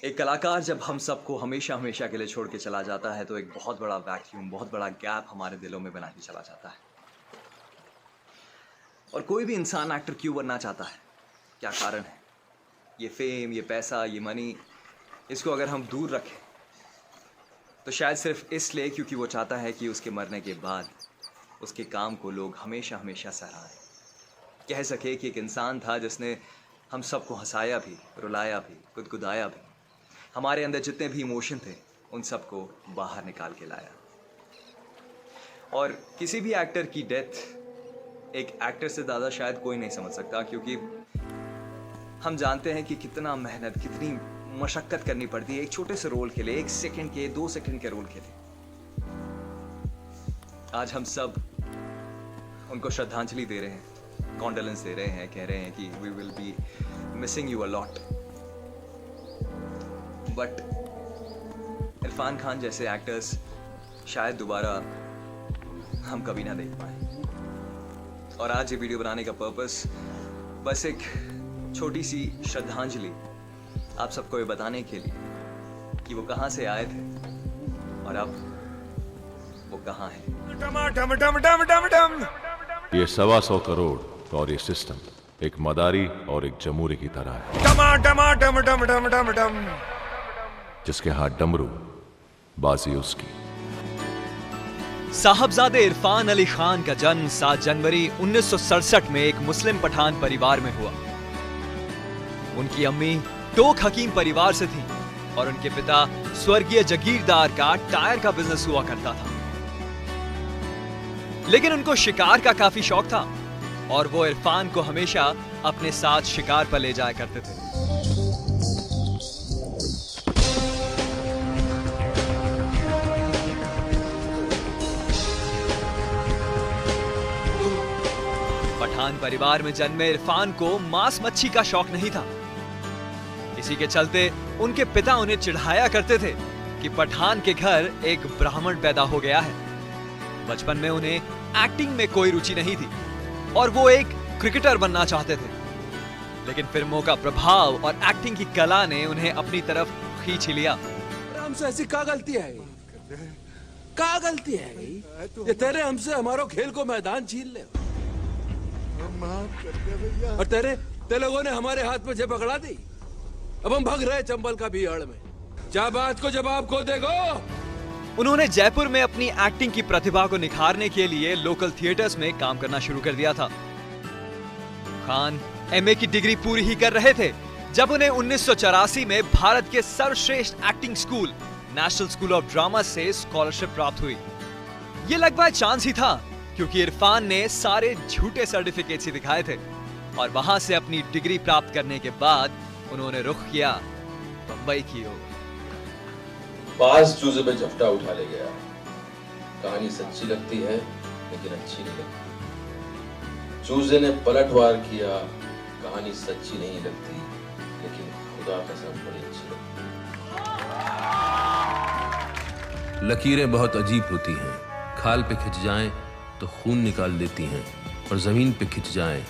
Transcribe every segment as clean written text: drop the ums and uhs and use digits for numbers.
एक कलाकार जब हम सबको हमेशा हमेशा के लिए छोड़ के चला जाता है तो एक बहुत बड़ा वैक्यूम, बहुत बड़ा गैप हमारे दिलों में बना के चला जाता है। और कोई भी इंसान एक्टर क्यों बनना चाहता है? क्या कारण है? ये फेम, ये पैसा, ये मनी, इसको अगर हम दूर रखें तो शायद सिर्फ इसलिए क्योंकि वो चाहता है कि उसके मरने के बाद उसके काम को लोग हमेशा हमेशा सराहें। कह सके कि एक इंसान था जिसने हम सबको हंसाया भी, रुलाया भी, गुदगुदाया भी। हमारे अंदर जितने भी इमोशन थे उन सबको बाहर निकाल के लाया। और किसी भी एक्टर की डेथ एक एक्टर से ज़्यादा शायद कोई नहीं समझ सकता, क्योंकि हम जानते हैं कि कितना मेहनत, कितनी मशक्क़त करनी पड़ती है एक छोटे से रोल के लिए, 1 सेकंड के, 2 सेकंड के रोल के लिए। आज हम सब उनको श्रद्धांजलि दे रहे हैं, कॉन्डोलेंस दे रहे हैं, कह रहे हैं कि we will be missing you a lot. But Irfan Khan जैसे एक्टर्स शायद दोबारा हम कभी ना देख पाए। और आज ये वीडियो बनाने का पर्पस बस एक छोटी सी श्रद्धांजलि आप सबको ये बताने के लिए कि वो कहाँ से आए थे और अब वो कहाँ हैं। ये 125 करोड़ और ये सिस्टम एक मदारी और एक जमूरे की तरह है, जिसके हाथ डमरू, बाजी उसकी। साहबजादे इरफान अली खान का जन्म 7 जनवरी 1967 में एक मुस्लिम पठान परिवार में हुआ। उनकी अम्मी टोक हकीम परिवार से थी और उनके पिता स्वर्गीय जगीरदार का टायर का बिजनेस हुआ करता था। लेकिन उनको शिकार का काफी शौक था और वो इरफान को हमेशा अपने साथ शिकार पर ले जाया करते थे। पठान परिवार में जन्मे इरफान को मांस मच्छी का शौक नहीं था। इसी के चलते उनके पिता उन्हें चिढ़ाया करते थे कि पठान के घर एक ब्राह्मण पैदा हो गया है। बचपन में उन्हें एक्टिंग में कोई रुचि नहीं थी और वो एक क्रिकेटर बनना चाहते थे। लेकिन फिल्मों का प्रभाव और एक्टिंग की कला ने उन्हें अपनी तरफ खींच लिया। हमसे ऐसी क्या गलती है? क्या गलती है ये तेरे हमसे हमारो खेल को मैदान छीन ले। और तेरे लोगों ने हमारे हाथ में पकड़ा दी। अब हम भाग रहे चंबल का भीड़ में। क्या बात को जवाब खो देगो। उन्होंने जयपुर में अपनी एक्टिंग की प्रतिभा को निखारने के लिए लोकल थिएटर्स में काम करना शुरू कर दिया था। खान एमए की डिग्री पूरी ही कर रहे थे जब उन्हें 1984 में भारत के सर्वश्रेष्ठ acting school national school of drama से स्कॉलरशिप प्राप्त हुई। ये लगभग चांस ही था, क्योंकि इरफान ने सारे झूठे सर्टिफिकेट्स ही दिखाए थे और वहां से अपनी डिग्री प्राप्त करने के बाद उन्होंने रुख किया बंबई की ओर। बाज चूजे पे झपटा उठा ले गया। कहानी सच्ची लगती है लेकिन अच्छी नहीं लगती। चूजे ने पलटवार किया। कहानी सच्ची नहीं लगती लेकिन खुदा कसम बड़ी अच्छी लगती। लकीरें बहुत अजीब होती हैं। खाल पे खिंच जाएं तो खून निकाल देती हैं और जमीन पे खिंच जाएं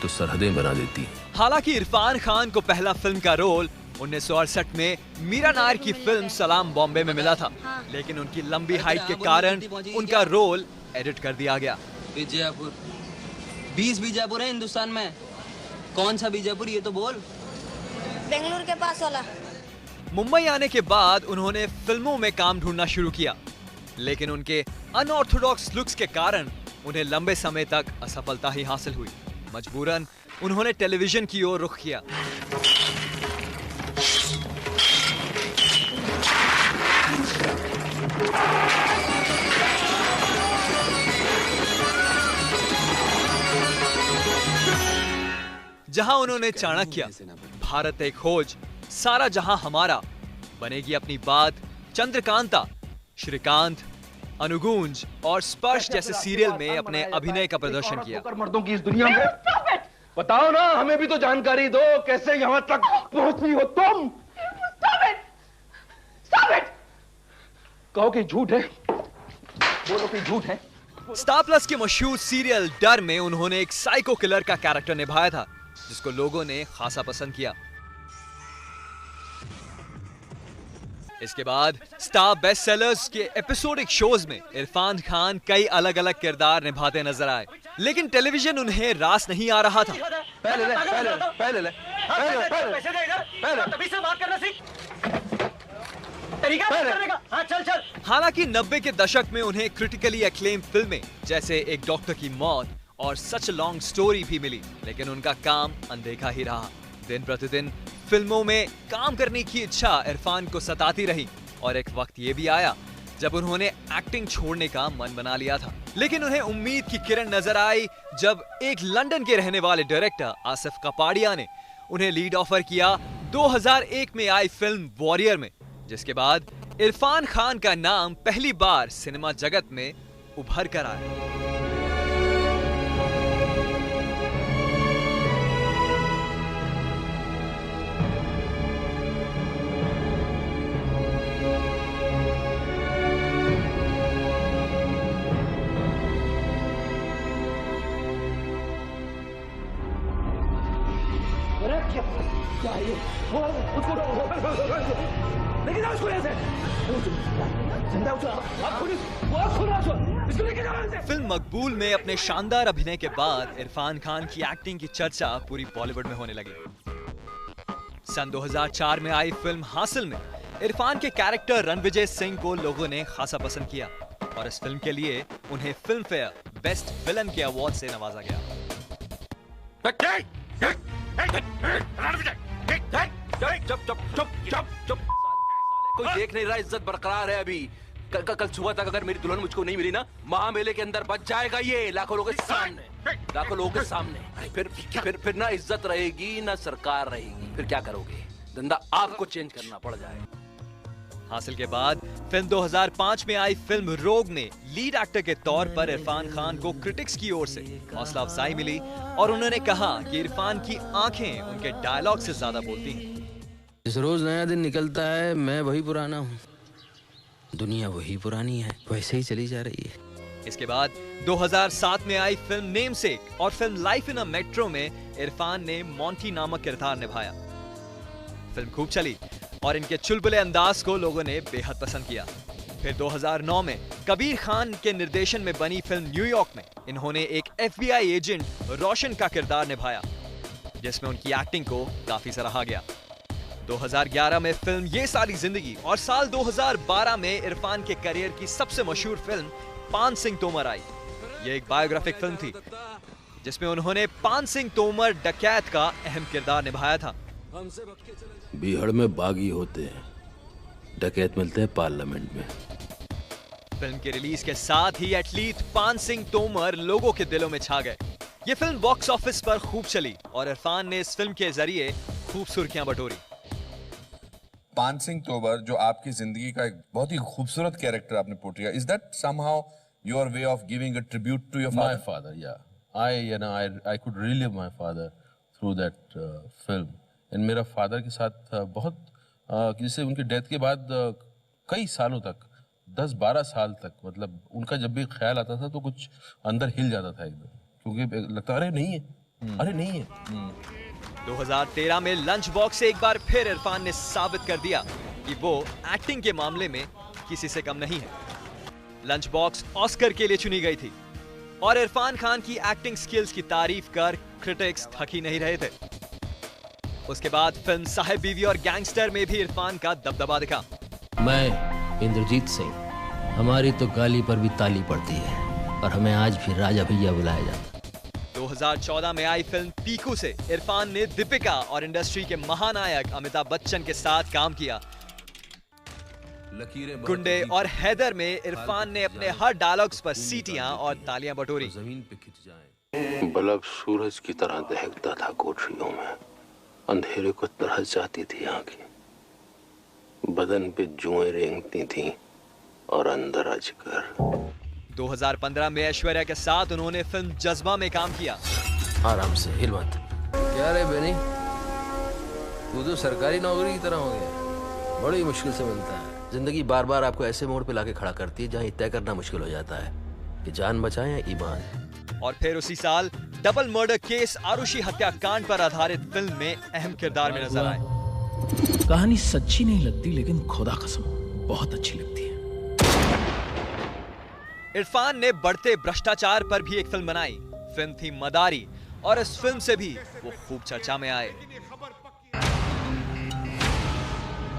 तो सरहदें बना देती हैं। हालांकि इरफान खान को पहला फिल्म का रोल 1968 में मीरा नायर की फिल्म सलाम बॉम्बे में मिला था, लेकिन उनकी लंबी हाइट के कारण उनका रोल एडिट कर दिया गया। बीजापुर 20 बीजापुर है हिंदुस्तान में। कौन सा बीजापुर ये तो बोल। बेंगलुरु के पास वाला। मुंबई आने के बाद उन्होंने फिल्मों में काम ढूंढना शुरू किया, लेकिन उनके अनऑर्थोडॉक्स लुक्स के कारण उन्हें लंबे समय तक असफलता ही हासिल हुई। मजबूरन उन्होंने टेलीविजन की ओर रुख किया। जहां उन्होंने चाणक्य, भारत एक खोज, सारा जहां हमारा, बनेगी अपनी बात, चंद्रकांता, श्रीकांत, अनुगूंज और स्पर्श जैसे सीरियल में अपने अभिनय का प्रदर्शन किया। मर्दों की इस दुनिया में बताओ ना, हमें भी तो जानकारी दो, कैसे यहाँ तक पहुंची हो तुम। Stop it! कहो कि झूठ है, बोलो कि झूठ है। स्टार प्लस के मशहूर सीरियल डर में उन्होंने एक साइको किलर का कैरेक्टर निभाया था, जिसको लोगों ने खासा पसंद किया। इसके बाद स्टार बेस्ट सेलर्स के एपिसोडिक शोज में इरफान खान कई अलग अलग किरदार निभाते नजर आए, लेकिन टेलीविजन उन्हें रास नहीं आ रहा था। हालांकि 90 के दशक में उन्हें क्रिटिकली एक्लेम फिल्में जैसे एक डॉक्टर की मौत और सच लॉन्ग स्टोरी भी मिली, लेकिन उनका काम अनदेखा ही रहा। दिन प्रतिदिन फिल्मों में काम करने की इच्छा इरफान को सताती रही और एक वक्त ये भी आया जब उन्होंने एक्टिंग छोड़ने का मन बना लिया था। लेकिन उन्हें उम्मीद की किरण नजर आई जब एक लंदन के रहने वाले डायरेक्टर आसिफ कपाड़िया ने उन्हें लीड ऑफर किया 2001 में आई फिल्म वॉरियर में, जिसके बाद इरफान खान का नाम पहली बार सिनेमा जगत में उभर कर आया। फिल्म मकबूल में अपने शानदार अभिनय के बाद इरफान खान की एक्टिंग की चर्चा पूरी बॉलीवुड में होने लगी। सन 2004 में आई फिल्म हासिल में इरफान के कैरेक्टर रणविजय सिंह को लोगों ने खासा पसंद किया और इस फिल्म के लिए उन्हें फिल्म फेयर बेस्ट विलन के अवार्ड से नवाजा गया। कोई देख नहीं रहा, इज्जत बरकरार है अभी। कल सुबह तक अगर मेरी दुल्हन मुझको नहीं मिली ना, महामेले के अंदर बच जाएगा ये लाखों लोगों के सामने, लाखों लोगों के सामने। फिर ना इज्जत रहेगी ना सरकार रहेगी, फिर क्या करोगे? धंधा आपको चेंज करना पड़ जाएगा। हासिल के बाद फिल्म 2005 में आई फिल्म रोग में लीड एक्टर के तौर पर इरफान खान को क्रिटिक्स की ओर से हौसला अफजाई मिली और उन्होंने कहा कि इरफान की आंखें उनके डायलॉग से ज्यादा बोलती हैं। जिस रोज नया दिन निकलता है मैं वही पुराना हूँ, दुनिया वही पुरानी है, वैसे ही चली जा रही है। इसके बाद 2007 में आई फिल्म नेमसेक और film life in a metro में इरफान ने मोंटी नामक किरदार निभाया। फिल्म खूब चली और इनके चुलबुले अंदाज को लोगों ने बेहद पसंद किया। फिर 2009 में कबीर खान के निर्देशन में बनी फिल्म न्यूयॉर्क में इन्होंने एक FBI एजेंट रोशन का किरदार निभाया, जिसमें उनकी एक्टिंग को काफी सराहा गया। 2011 में फिल्म ये सारी जिंदगी और साल 2012 में इरफान के करियर की सबसे मशहूर फिल्म पान सिंह तोमर आई। ये एक बायोग्राफिक फिल्म थी जिसमें उन्होंने पान सिंह तोमर डकैत का अहम किरदार निभाया था। बीहड़ में बागी होते हैं, डकैत मिलते हैं पार्लियामेंट में। फिल्म के रिलीज के साथ ही एथलीट पान सिंह तोमर लोगों के दिलों में छा गए। ये फिल्म बॉक्स ऑफिस पर खूब चली और इरफान ने इस फिल्म के जरिए खूब सुर्खियां बटोरी। पान सिंह तोमर जो आपकी जिंदगी का एक बहुत ही खूबसूरत कैरेक्टर आपने पोर्ट्रे किया, is that somehow your way of giving a tribute to your my father? या I could relive my father through that film. And मेरा फादर के साथ बहुत जैसे उनकी डेथ के बाद कई सालों तक 10-12 साल तक, मतलब उनका जब भी ख्याल आता था तो कुछ अंदर हिल जाता था एकदम, क्योंकि लगता अरे नहीं है, अरे नहीं है। 2013 में लंच बॉक्स से एक बार फिर इरफान ने साबित कर दिया कि वो एक्टिंग के मामले में किसी से कम नहीं है। लंच बॉक्स ऑस्कर के लिए चुनी गई थी और इरफान खान की एक्टिंग स्किल्स की तारीफ कर क्रिटिक्स थक ही नहीं रहे थे। उसके बाद फिल्म साहिब बीवी और गैंगस्टर में भी इरफान का दबदबा दिखा। मैं इंद्रजीत सिंह, हमारी तो गाली पर भी ताली पड़ती है और हमें आज भी राजा भैया बुलाया जाता। 2014 में आई फिल्म पीकू से इरफान ने दीपिका और इंडस्ट्री के महानायक अमिताभ बच्चन के साथ काम किया। गुंडे और हैदर में इरफान ने अपने हर डायलॉग्स पर सीटियां और तालियां बटोरी। जमीन पे खिंच जाए। बल्ब सूरज की तरह दहकता था कोठरियों में, अंधेरे को तरस जाती थी आंखें, बदन पे जुएं रेंगती थी और अंदर अजगर। 2015 में ऐश्वर्या के साथ उन्होंने फिल्म जज्बा में काम किया। आराम से, हिल मत। क्या रे बेनी, तू तो सरकारी नौकरी की तरह हो गया, बड़ी मुश्किल से मिलता है। जिंदगी बार बार आपको ऐसे मोड़ पे लाके खड़ा करती है जहाँ तय करना मुश्किल हो जाता है कि जान बचाएं या ईमान। और फिर उसी साल डबल मर्डर केस आरुषि हत्याकांड पर आधारित फिल्म में अहम किरदार में नजर आए। कहानी सच्ची नहीं लगती, लेकिन खुदा कसम बहुत अच्छी लगती है। इरफान ने बढ़ते भ्रष्टाचार पर भी एक फिल्म बनाई। फिल्म थी मदारी, और इस फिल्म से भी वो खूब चर्चा में आए।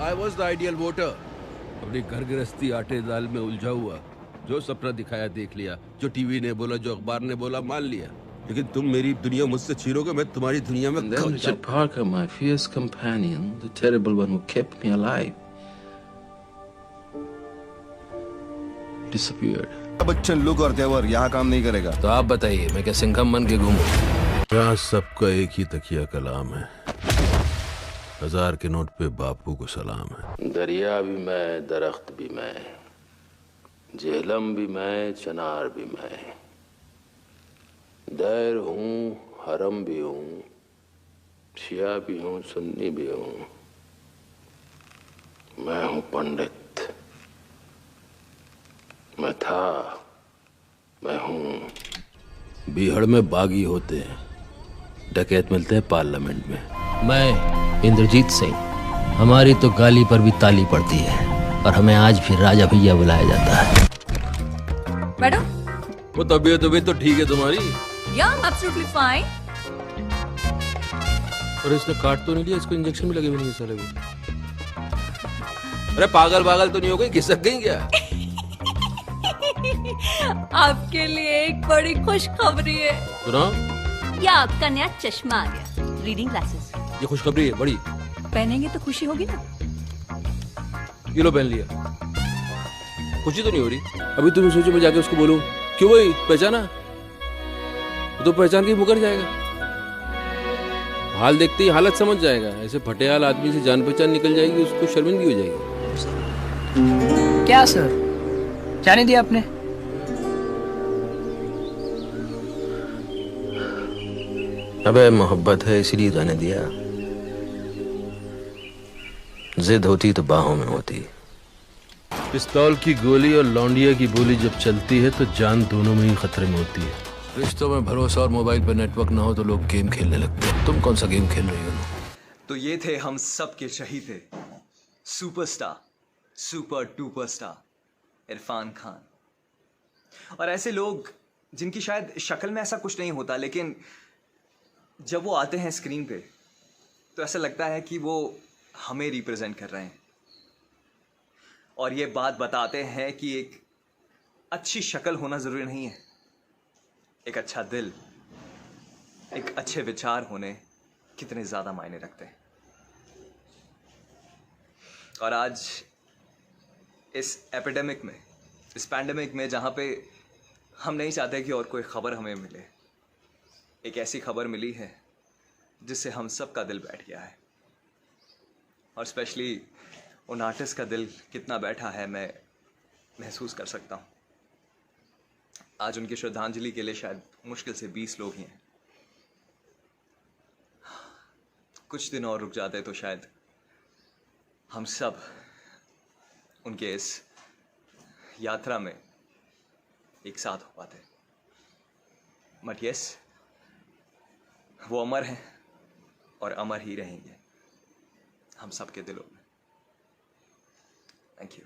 I was the ideal voter. अपनी घर गृहस्थी आटे दाल में उलझा हुआ, जो सपना दिखाया देख लिया, जो टीवी ने बोला, जो अखबार ने बोला मान लिया, लेकिन तुम मेरी दुनिया मुझसे छीनोगे, मैं तुम्हारी दुनिया में And then Richard Parker, my fierce companion, the terrible one who kept me alive, disappeared. Bachchan look और तेवर यहाँ काम नहीं करेगा। तो आप बताइए, मैं क्या सिंघम बन के घूमूं? यहाँ सबका एक ही तकिया कलाम है, 1000 के नोट पे बापू को सलाम है। दरिया भी मैं, दरख्त भी मैं, जेहलम भी मैं, चनार भी मैं, दैर हूँ, हरम भी हूँ, शिया भी हूँ, सुन्नी भी हूँ, मैं हूँ पंडित, मैं था, मैं हूँ। बीहड़ में बागी होते हैं, डकैत मिलते हैं पार्लियामेंट में। मैं इंद्रजीत सिंह, हमारी तो गाली पर भी ताली पड़ती है, और हमें आज भी राजा भैया बुलाया जाता है। मैडम, वो तबीयत तो ठीक है तुम्हारी? yeah, absolutely fine. और इसने काट तो नहीं लिया? इसको इंजेक्शन भी लगे हुए नहीं साले को। अरे पागल तो नहीं हो गई, घिसक गई क्या? आपके लिए एक बड़ी खुशखबरी है। सुनाओ। या आपका नया चश्मा आ गया, रीडिंग ग्लासेस। ये खुशखबरी है बड़ी। पहनेंगे तो खुशी होगी ना। ये लो पहन लिया। खुशी तो नहीं हो रही? अभी तुम सोचो मैं जाके उसको बोलूं, क्यों भाई पहचाना? तो पहचान के मुकर जाएगा। हाल देखते ही हालत समझ जाएगा। ऐसे फटेहाल आदमी से जान पहचान निकल जाएगी, उसको शर्मिंदगी हो जाएगी। क्या सर, जाने दिया आपने? अबे मोहब्बत है इसलिए जाने दिया। जिद होती तो बाहों में होती। पिस्तौल की गोली और लौंडिया की बोली जब चलती है तो जान दोनों में ही खतरे में होती है। रिश्तों में भरोसा और मोबाइल पर नेटवर्क ना हो तो लोग गेम खेलने लगते हैं। तुम कौन सा गेम खेल रही हो? तो ये थे हम सब के शहीद थे, superstar, super duper star Irfan Khan. और ऐसे लोग जिनकी शायद शक्ल में ऐसा कुछ नहीं होता, लेकिन जब वो आते हैं स्क्रीन पे तो ऐसा लगता है कि वो हमें रिप्रेजेंट कर रहे हैं, और ये बात बताते हैं कि एक अच्छी शक्ल होना ज़रूरी नहीं है, एक अच्छा दिल, एक अच्छे विचार होने कितने ज़्यादा मायने रखते हैं। और आज इस एपिडेमिक में, इस पैंडेमिक में, जहाँ पे हम नहीं चाहते कि और कोई ख़बर हमें मिले, एक ऐसी खबर मिली है जिससे हम सब का दिल बैठ गया है। और स्पेशली उन आर्टिस्ट का दिल कितना बैठा है मैं महसूस कर सकता हूँ। आज उनकी श्रद्धांजलि के लिए शायद मुश्किल से 20 लोग ही हैं। कुछ दिन और रुक जाते तो शायद हम सब उनके इस यात्रा में एक साथ हो पाते। बट यस, वो अमर हैं और अमर ही रहेंगे हम सबके दिलों में। Thank you.